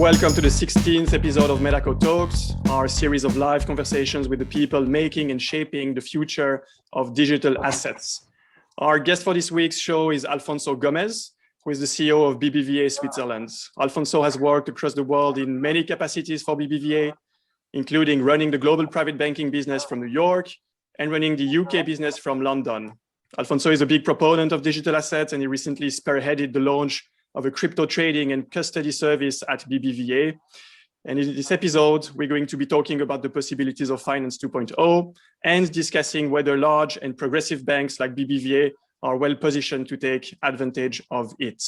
Welcome to the 16th episode of Metaco Talks, our series of live conversations with the people making and shaping the future of digital assets. Our guest for this week's show is Alfonso Gomez, who is the CEO of BBVA Switzerland. Alfonso has worked across the world in many capacities for BBVA, including running the global private banking business from New York and running the UK business from London. Alfonso is a big proponent of digital assets, and he recently spearheaded the launch of a crypto trading and custody service at BBVA. And in this episode, we're going to be talking about the possibilities of Finance 2.0 and discussing whether large and progressive banks like BBVA are well positioned to take advantage of it.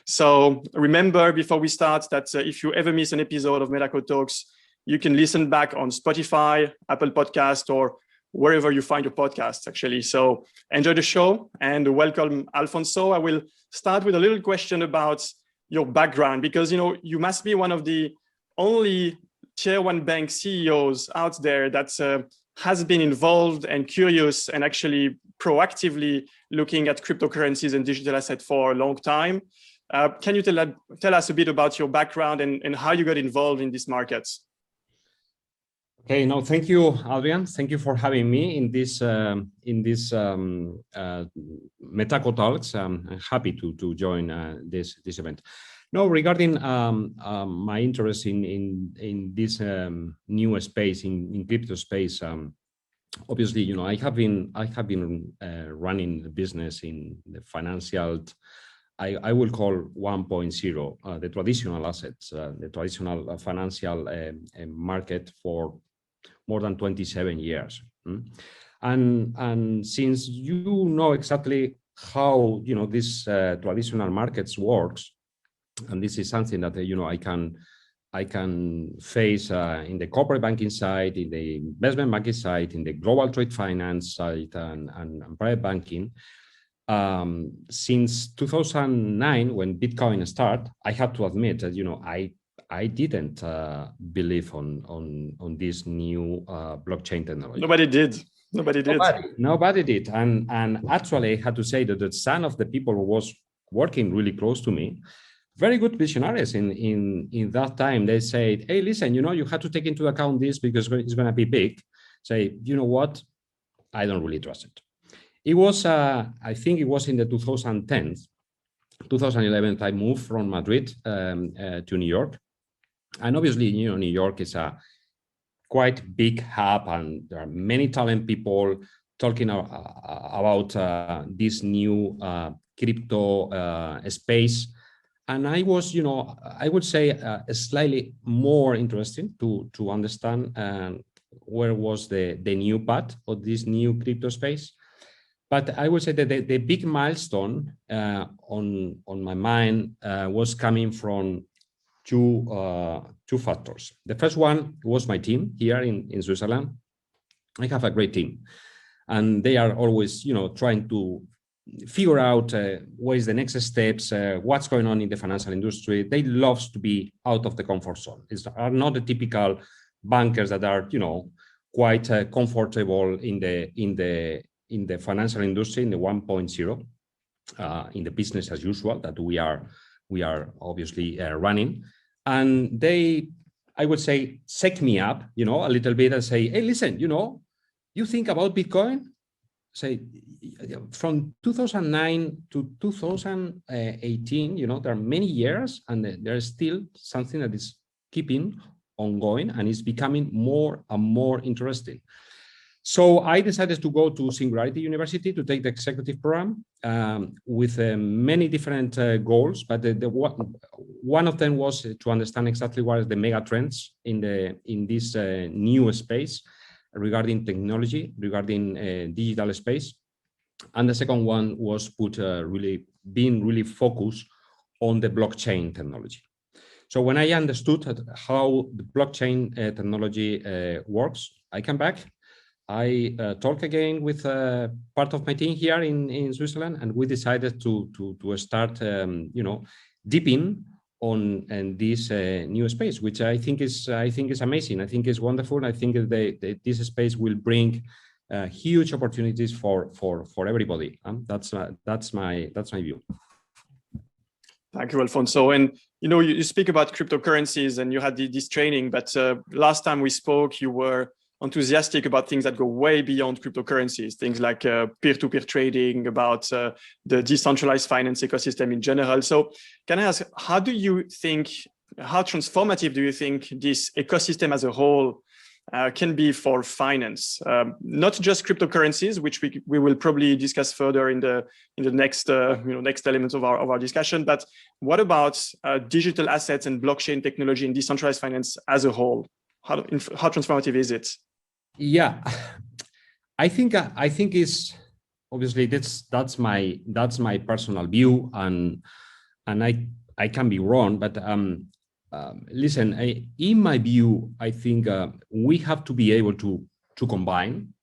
So remember, before we start, that if you ever miss an episode of Metaco Talks, you can listen back on Spotify, Apple Podcast, or wherever you find your podcasts, actually. So enjoy the show and welcome, Alfonso. I will start with a little question about your background, because you must be one of the only tier one bank CEOs out there that has been involved and curious and actually proactively looking at cryptocurrencies and digital assets for a long time. Can you tell us a bit about your background and how you got involved in these markets? Okay, no, thank you, Adrian. Thank you for having me in this Metaco Talks. I'm happy to join this event. Now, regarding my interest in this new space, in crypto space, obviously, I have been running the business in the financial, I will call 1.0, the traditional assets, the traditional financial market for more than 27 years. And since you know exactly how this traditional markets works, and this is something that I can face in the corporate banking side, in the investment banking side, in the global trade finance side, and private banking. Since 2009, when Bitcoin started, I had to admit that I didn't believe on this new blockchain technology. Nobody did. Nobody did. And actually, I had to say that some of the people who was working really close to me, very good visionaries in that time, they said, hey, listen, you have to take into account this because it's going to be big. Say, you know what? I don't really trust it. It was, I think it was in the 2010s, 2011, I moved from Madrid to New York. And obviously, New York is a quite big hub, and there are many talented people talking about this new crypto space. And I was, I would say slightly more interested to understand where was the new path of this new crypto space. But I would say that the big milestone on my mind was coming from two factors. The first one was my team here in Switzerland. I have a great team, and they are always, trying to figure out what is the next steps, what's going on in the financial industry. They love to be out of the comfort zone. Are not the typical bankers that are, quite comfortable in the financial industry, in the 1.0, in the business as usual that we are obviously running. And they, I would say, set me up, a little bit and say, hey, listen, you think about Bitcoin? Say, from 2009 to 2018, there are many years, and there is still something that is keeping on going and is becoming more and more interesting. So I decided to go to Singularity University to take the executive program with many different goals, but one of them was to understand exactly what are the mega trends in this new space regarding technology, regarding digital space, and the second one was being really focused on the blockchain technology. So when I understood how the blockchain technology works, I came back. I talked again with part of my team here in Switzerland, and we decided to start, dipping on this new space, which I think is amazing. I think is wonderful. I think that this space will bring huge opportunities for everybody. That's my view. Thank you, Alfonso. And you speak about cryptocurrencies and you had this training, but last time we spoke, you were enthusiastic about things that go way beyond cryptocurrencies, things like peer-to-peer trading, about the decentralized finance ecosystem in general. So can I ask, how transformative do you think this ecosystem as a whole can be for finance? Not just cryptocurrencies, which we will probably discuss further in the next next elements of our discussion. But what about digital assets and blockchain technology and decentralized finance as a whole? How transformative is it? Yeah, I think it's obviously that's my personal view, and I can be wrong, but listen, in my view, I think we have to be able to combine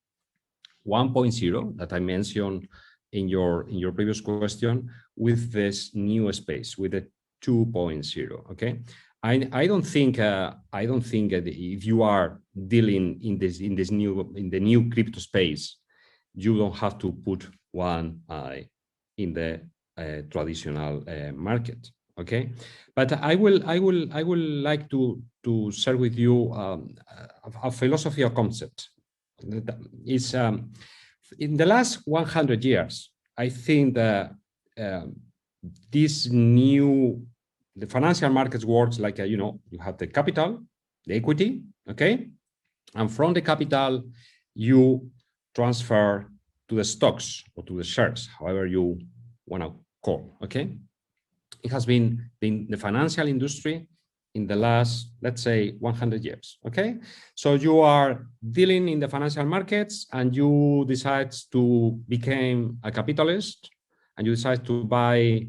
1.0 that I mentioned in your previous question with this new space, with the 2.0. Okay, I don't think that if you are dealing in the new crypto space, you don't have to put one eye in the traditional market. Okay, but I will like to share with you a philosophy or concept. It's in the last 100 years, I think that the financial markets works like you have the capital, the equity, okay, and from the capital you transfer to the stocks or to the shares, however you want to call. Okay, it has been in the financial industry in the last, let's say, 100 years. Okay, so you are dealing in the financial markets and you decide to become a capitalist and you decide to buy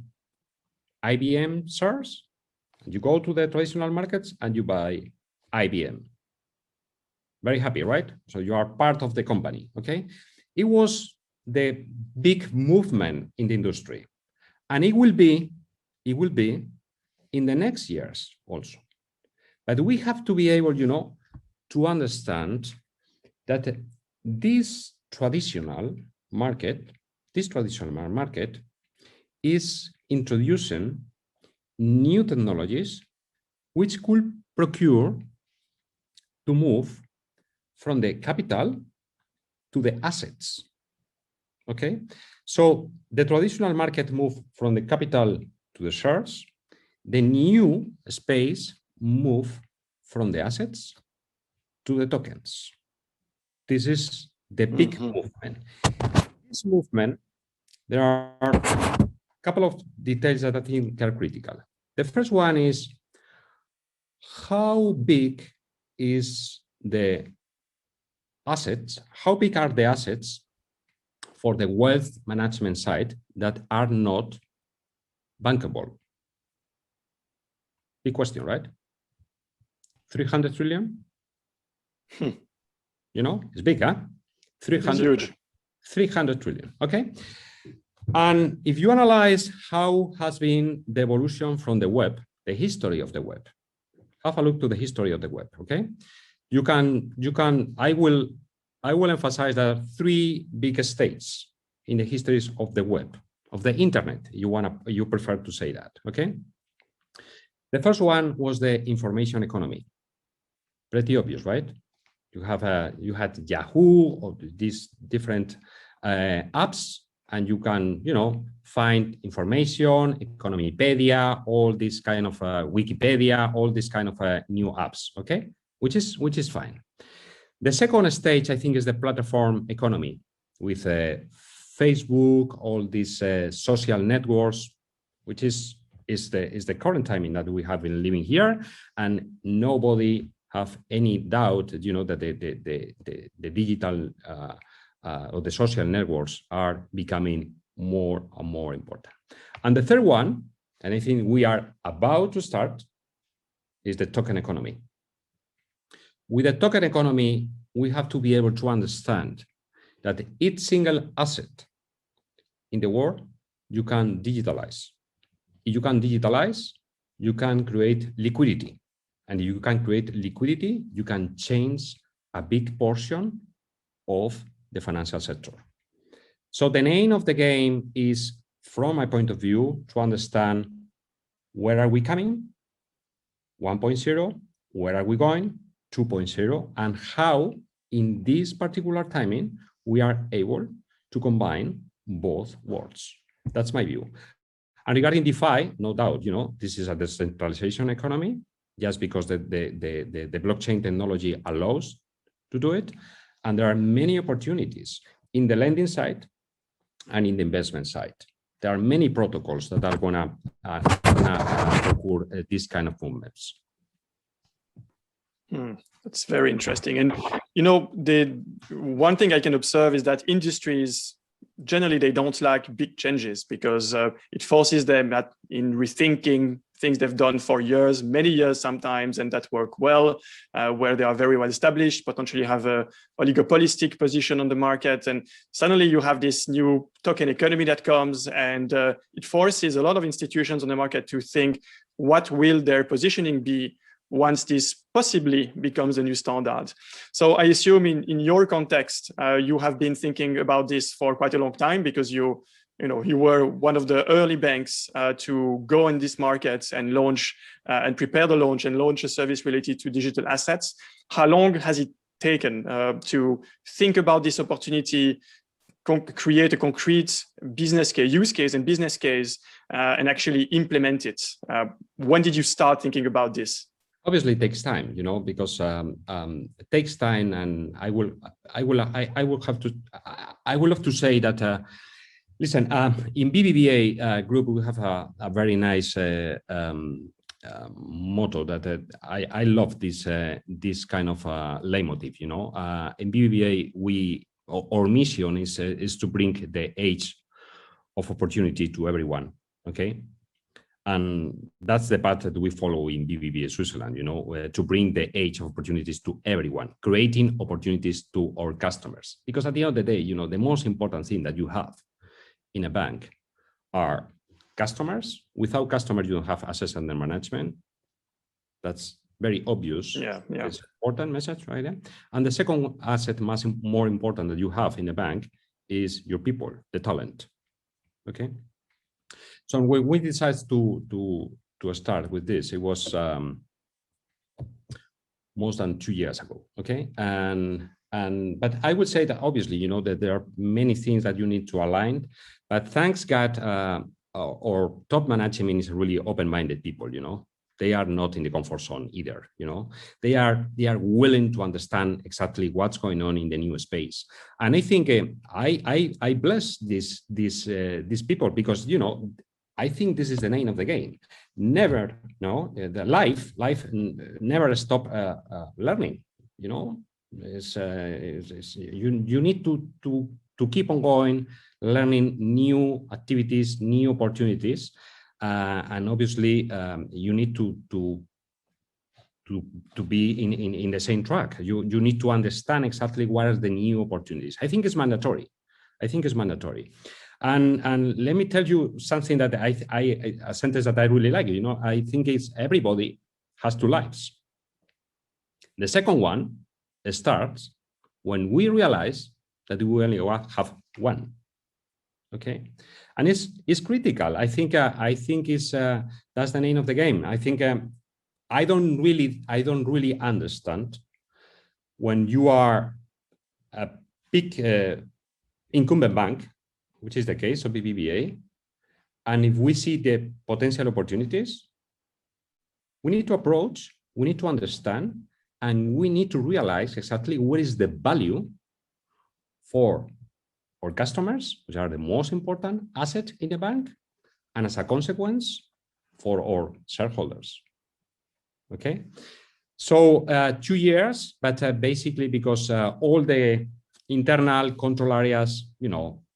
IBM shares. You go to the traditional markets and you buy IBM. Very happy, right? So you are part of the company. Okay, it was the big movement in the industry, and it will be in the next years also. But we have to be able, to understand that this traditional market is introducing new technologies which could procure to move from the capital to the assets. Okay, so the traditional market moved from the capital to the shares. The new space move from the assets to the tokens. This is the big movement. This movement, there are a couple of details that I think are critical. The first one is how big is the assets? How big are the assets for the wealth management side that are not bankable? Big question, right? 300 trillion? It's big, huh? 300 trillion, okay? And if you analyze how has been the evolution from the web, the history of the web, have a look to the history of the web, okay? I will emphasize that three big stages in the histories of the web, of the internet, you prefer to say that, okay? The first one was the information economy. Pretty obvious, right? You had Yahoo or these different apps, and you can, find information, Economipedia, all this kind of Wikipedia, all this kind of new apps, okay? Which is fine. The second stage, I think, is the platform economy with Facebook, all these social networks, which is the current timing that we have been living here, and nobody have any doubt, that the digital or the social networks are becoming more and more important. And the third one, and I think we are about to start, is the token economy. With the token economy, we have to be able to understand that each single asset in the world, you can digitalize. If you can digitalize, you can create liquidity. And if you can create liquidity, you can change a big portion of the financial sector. So the name of the game is, from my point of view, to understand Where are we coming? 1.0. Where are we going? 2.0. And how, in this particular timing, we are able to combine both worlds. That's my view. And regarding DeFi, no doubt, this is a decentralization economy, just because the blockchain technology allows to do it. And there are many opportunities in the lending side and in the investment side. There are many protocols that are going to occur this kind of movements. That's very interesting. And, the one thing I can observe is that industries, generally, they don't like big changes because it forces them in rethinking things they've done for years, many years sometimes, and that work well, where they are very well established, potentially have a oligopolistic position on the market. And suddenly you have this new token economy that comes, and it forces a lot of institutions on the market to think, what will their positioning be once this possibly becomes a new standard? So I assume in your context, you have been thinking about this for quite a long time, because you were one of the early banks to go in this market and launch and prepare the launch and launch a service related to digital assets. How long has it taken to think about this opportunity, create a concrete business case, use case and business case, and actually implement it? When did you start thinking about this? Obviously, it takes time, because it takes time, and I will have to say that. Listen, in BBVA Group, we have a very nice motto that I love this kind of leitmotif. In BBVA, our mission is to bring the age of opportunity to everyone. Okay. And that's the path that we follow in BBVA Switzerland, to bring the age of opportunities to everyone, creating opportunities to our customers. Because at the end of the day, the most important thing that you have in a bank are customers. Without customers, you don't have assets under management. That's very obvious. Yeah. It's an important message right there. And the second asset, more important that you have in a bank, is your people, the talent. Okay. So when we decided to start with this, it was more than 2 years ago. Okay. But I would say that obviously, that there are many things that you need to align. But thanks God, our top management is really open-minded people. They are not in the comfort zone either. They are willing to understand exactly what's going on in the new space. And I think I bless these people, because I think this is the name of the game. Never, the life never stop learning. You need to keep on going, learning new activities, new opportunities, and obviously you need to be in the same track. You need to understand exactly what are the new opportunities. I think it's mandatory. And let me tell you something that a sentence that I really like. I think it's everybody has two lives. The second one starts when we realize that we only have one. Okay, and it's critical. I think it's that's the name of the game. I think I don't really understand when you are a big incumbent bank, which is the case of BBVA, and if we see the potential opportunities, we need to approach, we need to understand, and we need to realize exactly what is the value for our customers, which are the most important asset in the bank, and as a consequence, for our shareholders. Okay, so 2 years, but basically because all the internal control areas,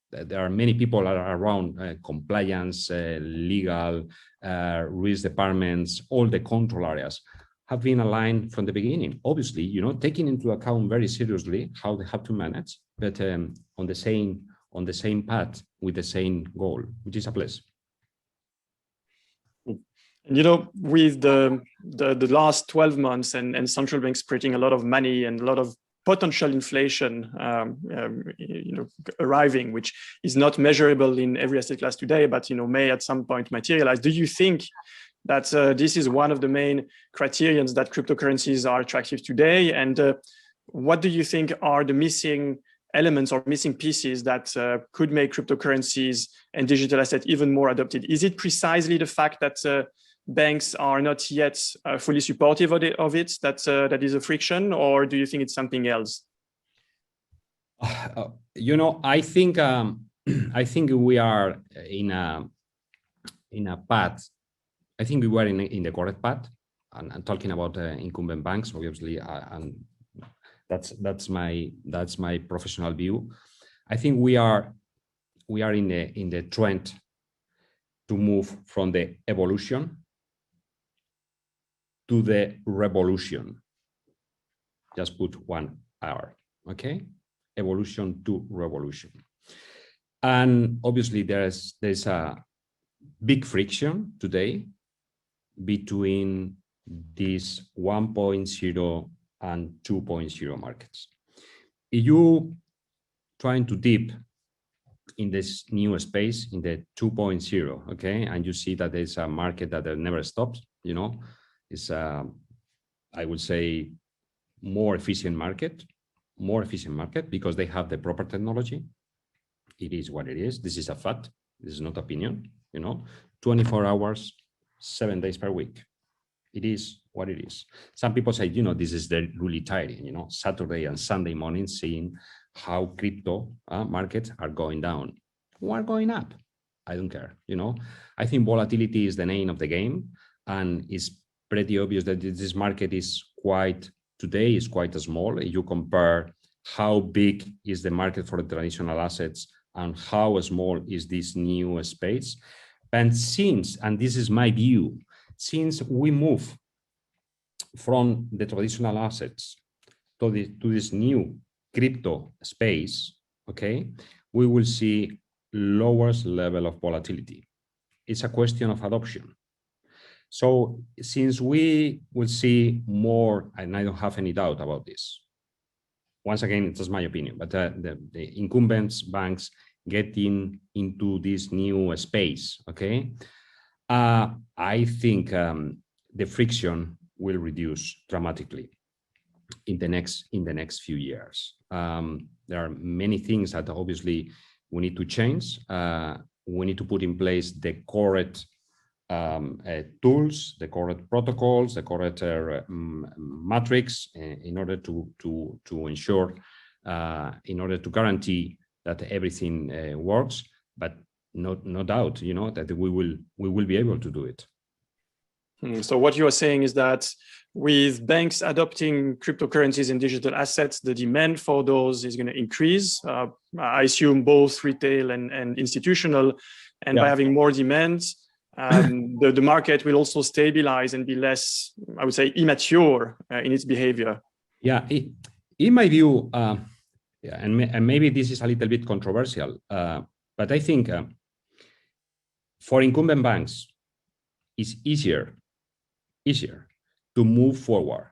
there are many people around compliance, legal, risk departments, all the control areas have been aligned from the beginning. Obviously, taking into account very seriously how they have to manage, but on the same path with the same goal, which is a place. With the last 12 months and central banks printing a lot of money and a lot of potential inflation arriving, which is not measurable in every asset class today, but may at some point materialize. Do you think that this is one of the main criterions that cryptocurrencies are attractive today. And what do you think are the missing elements or missing pieces that could make cryptocurrencies and digital assets even more adopted? Is it precisely the fact that banks are not yet fully supportive of it that is a friction, or do you think it's something else? I think we are in a path. I think we were in the correct path, and talking about incumbent banks, obviously, and that's my professional view. I think we are in the trend to move from the evolution to the revolution. Just put 1 hour, okay? Evolution to revolution. And obviously there's a big friction today between these 1.0 and 2.0 markets. If you trying to dip in this new space, in the 2.0, okay, and you see that there's a market that never stops, it's I would say more efficient market because they have the proper technology. It is what it is. This is a fact. This is not opinion, 24 hours, 7 days per week. It is what it is. Some people say, this is really tiring, Saturday and Sunday morning, seeing how crypto markets are going down or going up. I don't care, I think volatility is the name of the game, and it's pretty obvious that this market is quite small. If you compare how big is the market for the traditional assets and how small is this new space. And this is my view, since we move from the traditional assets to this new crypto space, okay, we will see lowest level of volatility. It's a question of adoption. So since we will see more, and I don't have any doubt about this, once again, it's just my opinion, but the incumbents banks getting into this new space, okay, I think the friction will reduce dramatically in the next few years. There are many things that obviously we need to change. We need to put in place the correct tools, the correct protocols, the correct metrics in order to ensure, in order to guarantee that everything works. But no doubt, that we will be able to do it. So what you are saying is that with banks adopting cryptocurrencies and digital assets, the demand for those is going to increase. I assume both retail and institutional, and by having more demand, the market will also stabilize and be less, I would say, immature in its behavior. Yeah, in my view, and maybe this is a little bit controversial, but I think for incumbent banks, it's easier to move forward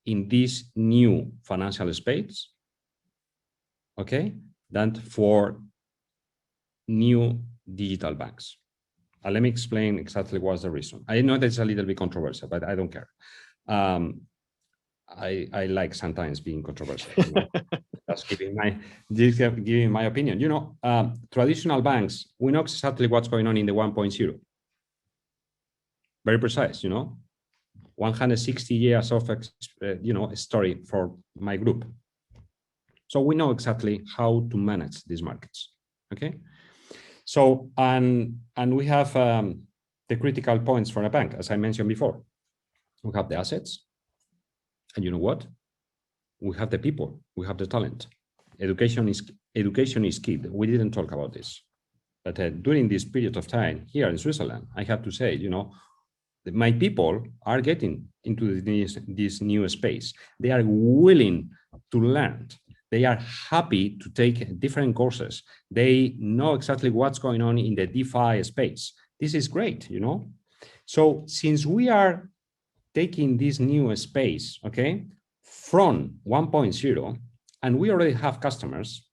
in this new financial space, okay, than for new digital banks. Let me explain exactly what's the reason. I know that's a little bit controversial, but I don't care. I like sometimes being controversial. Just giving my opinion. Traditional banks, we know exactly what's going on in the 1.0. Very precise, 160 years of story for my group. So we know exactly how to manage these markets. Okay. So, and we have the critical points for a bank, as I mentioned before. We have the assets, and you know what? We have the people, we have the talent. Education is key. We didn't talk about this, but during this period of time here in Switzerland, I have to say, my people are getting into this new space. They are willing to learn. They are happy to take different courses. They know exactly what's going on in the DeFi space. This is great, So since we are taking this new space, okay, from 1.0, and we already have customers,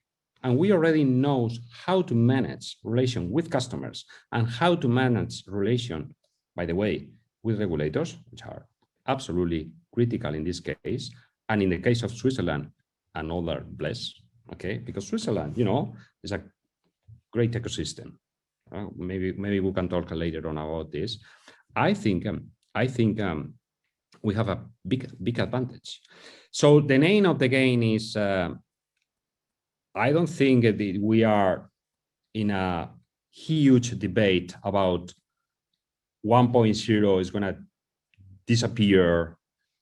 and we already know how to manage relation with customers and how to manage relation, by the way, with regulators, which are absolutely critical in this case. And in the case of Switzerland, another bless, okay? Because Switzerland, is a great ecosystem. Maybe we can talk later on about this. I think we have a big advantage. So the name of the game is, I don't think that we are in a huge debate about 1.0 is going to disappear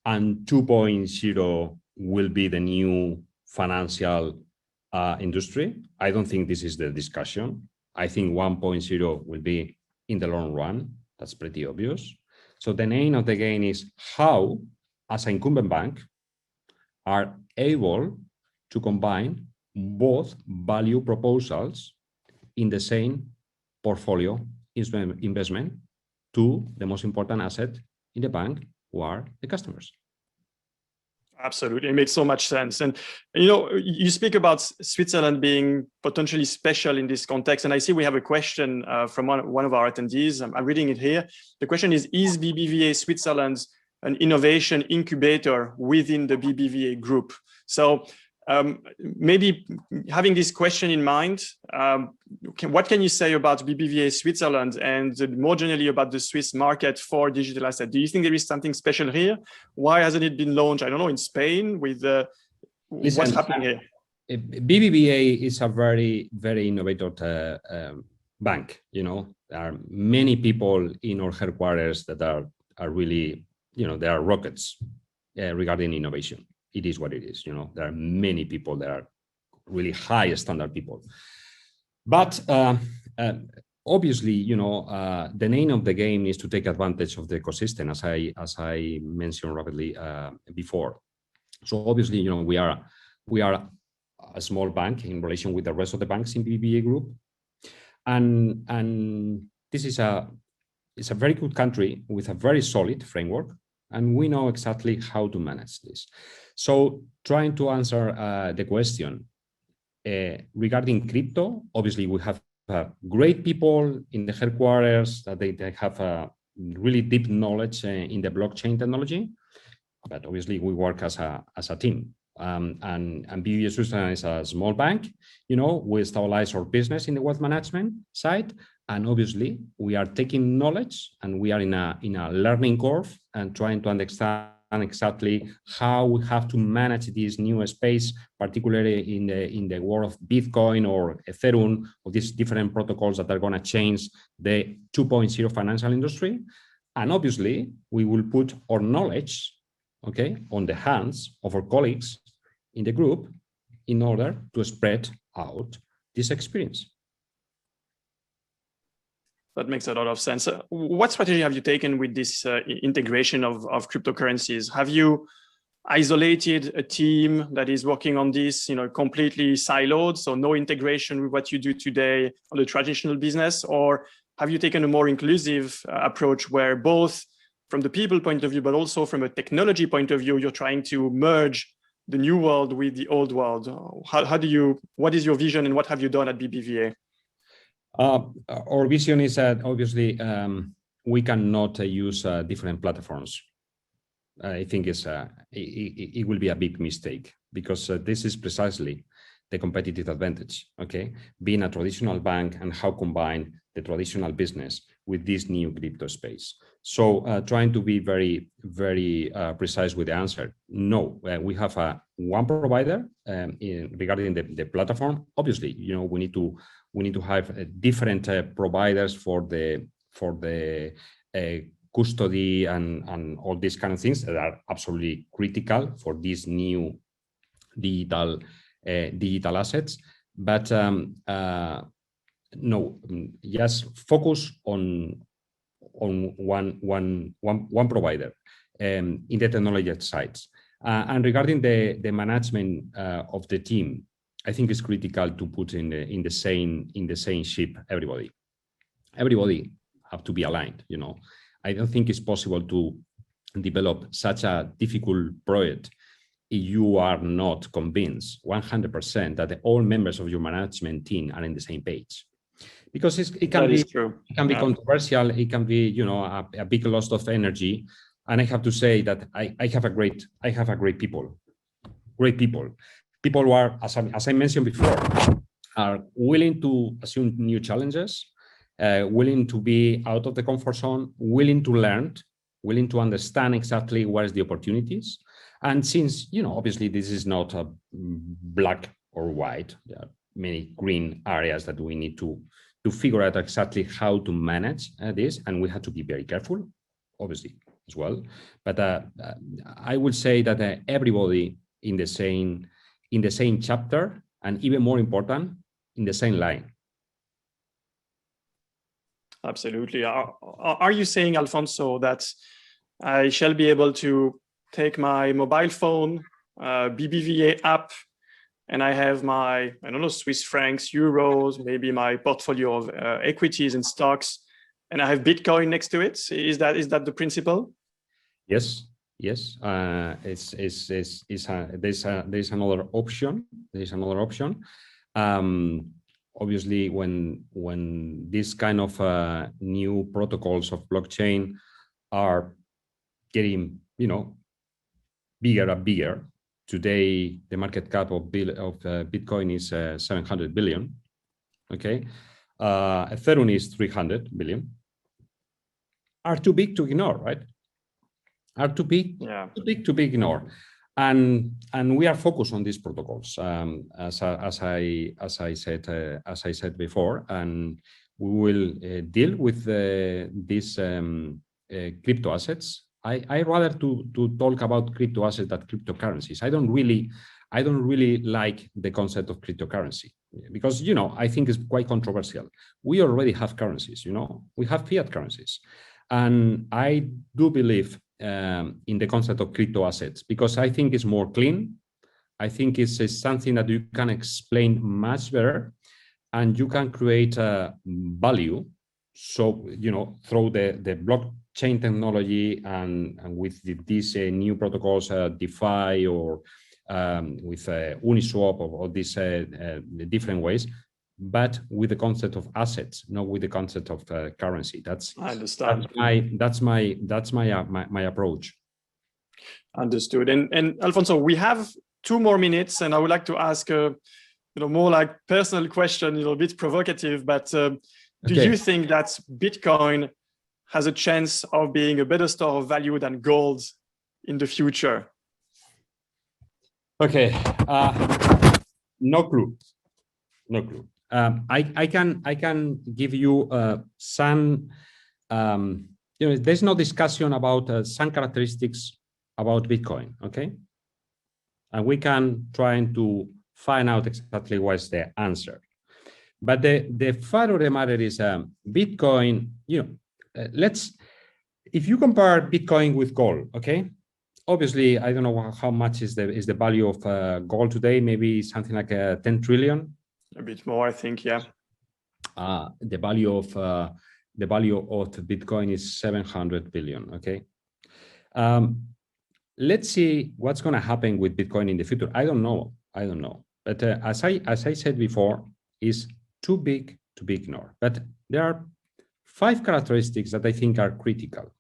and 2.0 will be the new financial industry. I don't think this is the discussion. I think 1.0 will be in the long run. That's pretty obvious. So the name of the game is how, as an incumbent bank, are able to combine both value proposals in the same portfolio investment to the most important asset in the bank, who are the customers. Absolutely, it makes so much sense. And you speak about Switzerland being potentially special in this context, and I see we have a question from one of our attendees. I'm reading it here. The question is BBVA Switzerland an innovation incubator within the BBVA group? So maybe having this question in mind, what can you say about BBVA Switzerland and more generally about the Swiss market for digital assets? Do you think there is something special here? Why hasn't it been launched, I don't know, in Spain with what's happening here? BBVA is a very, very innovative bank. There are many people in our headquarters that are really, they are rockets regarding innovation. It is what it is. There are many people that are really high standard people. But obviously, the name of the game is to take advantage of the ecosystem, as I mentioned rapidly before. So obviously, we are a small bank in relation with the rest of the banks in BBVA Group, and this is it's a very good country with a very solid framework, and we know exactly how to manage this. So trying to answer the question regarding crypto, obviously we have great people in the headquarters that they have a really deep knowledge in the blockchain technology, but obviously we work as a team. And BBVA Switzerland is a small bank. We stabilize our business in the wealth management side, and obviously we are taking knowledge and we are in a learning curve and trying to understand exactly how we have to manage this new space, particularly in the world of Bitcoin or Ethereum, or these different protocols that are going to change the 2.0 financial industry. And obviously, we will put our knowledge, on the hands of our colleagues in the group in order to spread out this experience. That makes a lot of sense. What strategy have you taken with this integration of cryptocurrencies? Have you isolated a team that is working on this, completely siloed, so no integration with what you do today on the traditional business? Or have you taken a more inclusive approach where both from the people point of view, but also from a technology point of view, you're trying to merge the new world with the old world? What is your vision and what have you done at BBVA? Our vision is that obviously we cannot use different platforms. I think it will be a big mistake, because this is precisely the competitive advantage, being a traditional bank and how combine the traditional business with this new crypto space. So trying to be very, very precise with the answer. No, we have one provider regarding the platform. Obviously, we need to have different providers for the custody and all these kind of things that are absolutely critical for these new digital assets. But no, just focus on one provider in the technology sides. And regarding the management of the team, I think it's critical to put in the same ship everybody. Everybody have to be aligned. I don't think it's possible to develop such a difficult project if you are not convinced 100% that all members of your management team are in the same page. because it can That be is true. it can be controversial. It can be, you know, a big loss of energy. And I have to say that I have a great people, people who are, as I mentioned before, are willing to assume new challenges, willing to be out of the comfort zone, willing to learn, willing to understand exactly where is the opportunities. And since, you know, obviously this is not a black or white, there are many green areas that we need to figure out exactly how to manage this, and we have to be very careful, obviously, as well. But I would say that everybody in the same chapter, and even more important, in the same line. Absolutely. Are you saying, Alfonso, that I shall be able to take my mobile phone, BBVA app, and I have my, I don't know, Swiss francs, euros, maybe my portfolio of equities and stocks, and I have Bitcoin next to it? Is that the principle? Yes. There's another option. Obviously, when these kind of new protocols of blockchain are getting, you know, bigger and bigger. Today, the market cap of Bitcoin is 700 billion. Okay, Ethereum is 300 billion. Are too big to ignore, right? Are too big, to be ignored. And we are focused on these protocols, as I said before, and we will deal with these crypto assets. I rather to talk about crypto assets than cryptocurrencies. I don't really like the concept of cryptocurrency, because, you know, I think it's quite controversial. We already have currencies, you know, we have fiat currencies, and I do believe in the concept of crypto assets, because I think it's more clean. I think it's something that you can explain much better, and you can create value. So, you know, through the blockchain technology and with these new protocols, DeFi or with Uniswap or these different ways, but with the concept of assets, not with the concept of currency. I understand. That's my approach. Understood. And Alfonso, we have 2 more minutes, and I would like to ask a more like personal question, a bit provocative, but do you think that Bitcoin has a chance of being a better store of value than gold in the future? Okay, no clue. I can give you some, there's no discussion about some characteristics about Bitcoin, okay? And we can try to find out exactly what's the answer. But the fact of the matter is Bitcoin, if you compare Bitcoin with gold, okay? Obviously, I don't know how much is the value of gold today, maybe something like 10 trillion. A bit more, I think, yeah. The value of Bitcoin is 700 billion. Okay. Let's see what's going to happen with Bitcoin in the future. I don't know. But as I said before, it's too big to be ignored. But there are 5 characteristics that I think are critical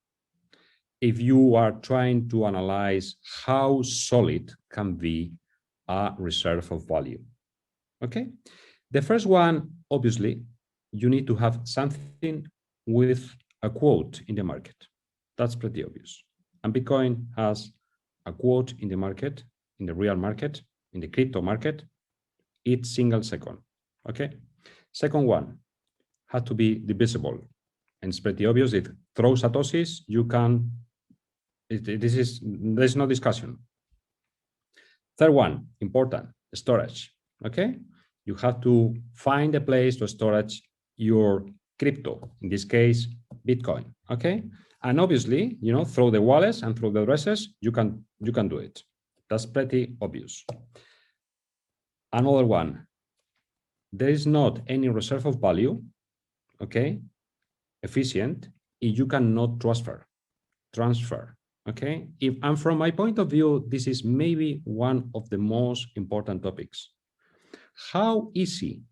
if you are trying to analyze how solid can be a reserve of value. Okay. The first one, obviously, you need to have something with a quote in the market. That's pretty obvious. And Bitcoin has a quote in the market, in the real market, in the crypto market, each single second. Okay. Second one, has to be divisible. And it's pretty obvious. If throw Satoshis, you can, there's no discussion. Third one, important, storage. Okay. You have to find a place to storage your crypto, in this case, Bitcoin, okay? And obviously, through the wallets and through the addresses, you can do it. That's pretty obvious. Another one, there is not any reserve of value, okay, efficient, if you cannot transfer, okay? And from my point of view, this is maybe one of the most important topics. How easy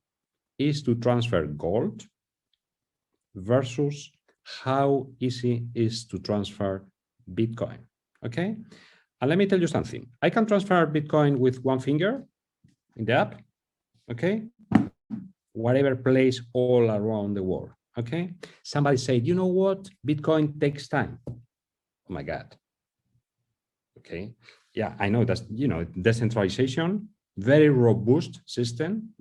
is to transfer gold versus how easy is to transfer Bitcoin. Okay. And let me tell you something. I can transfer Bitcoin with one finger in the app. Okay. Whatever place all around the world. Okay. Somebody said, you know what? Bitcoin takes time. Oh my God. Okay. Yeah, I know that's, decentralization, very robust system,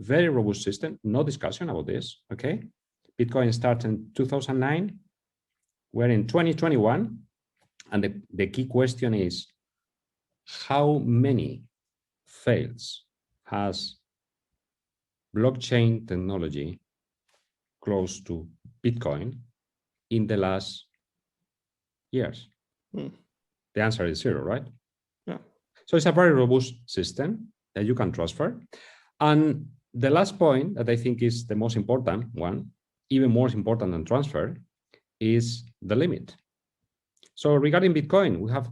no discussion about this. Okay. Bitcoin started in 2009. We're in 2021. And the key question is, how many fails has blockchain technology close to Bitcoin in the last years? The answer is 0, right? Yeah. So it's a very robust system that you can transfer. And the last point that I think is the most important one, even more important than transfer, is the limit. So regarding Bitcoin, we have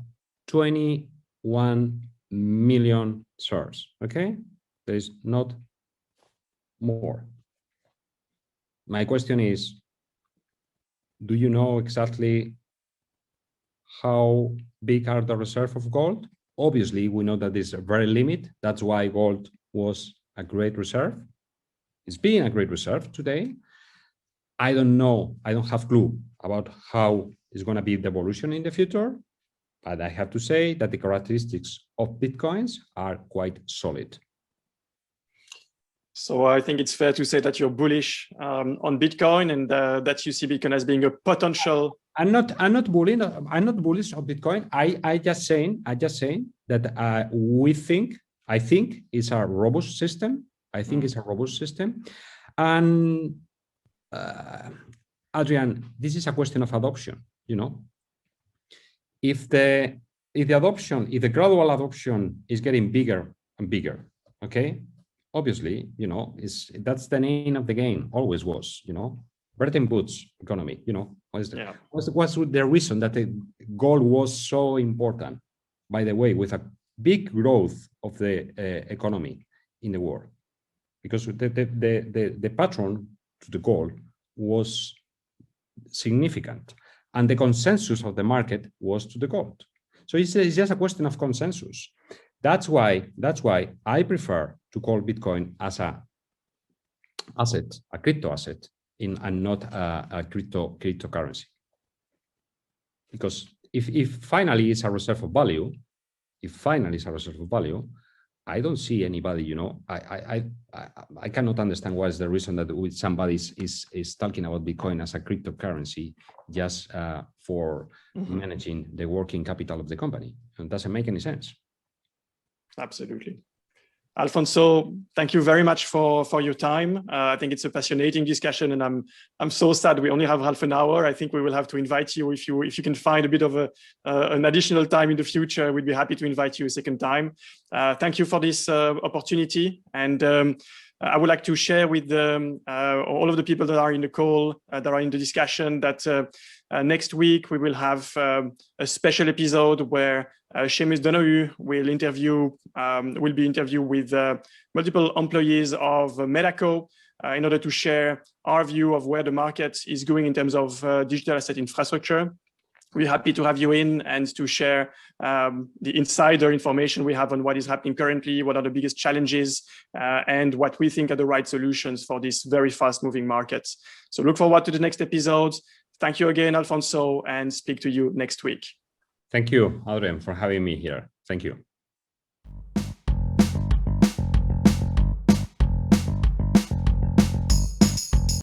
21 million shares, okay? There is not more. My question is, do you know exactly how big are the reserve of gold? Obviously, we know that it's a very limit. That's why gold was a great reserve. It's being a great reserve today. I don't know. I don't have a clue about how it's going to be the evolution in the future. But I have to say that the characteristics of Bitcoins are quite solid. So I think it's fair to say that you're bullish on Bitcoin and that you see Bitcoin as being a potential. I'm not bullish on Bitcoin. I just saying that I think it's a robust system. It's a robust system. And Adrian, this is a question of adoption, If the gradual adoption is getting bigger and bigger, okay, obviously, that's the name of the game, always was, Bretton Woods economy, what's the reason that the gold was so important, by the way, with a big growth of the economy in the world, because the pattern to the gold was significant. And the consensus of the market was to the gold. So it's just a question of consensus. That's why I prefer to call Bitcoin as a crypto asset, and not a cryptocurrency. Because if finally it's a reserve of value, I don't see anybody, I cannot understand what is the reason that somebody is talking about Bitcoin as a cryptocurrency just for managing the working capital of the company. It doesn't make any sense. Absolutely. Alfonso, thank you very much for your time. I think it's a fascinating discussion, and I'm so sad we only have half an hour. I think we will have to invite you if you can find a bit of an additional time in the future. We'd be happy to invite you a second time. Thank you for this opportunity, and I would like to share with all of the people that are in the call, that are in the discussion, that next week we will have a special episode where Seamus Donoghue will be interviewed with multiple employees of Metaco in order to share our view of where the market is going in terms of digital asset infrastructure. We're happy to have you in and to share the insider information we have on what is happening currently, what are the biggest challenges, and what we think are the right solutions for this very fast-moving market. So look forward to the next episode. Thank you again, Alfonso, and speak to you next week. Thank you, Adrian, for having me here. Thank you.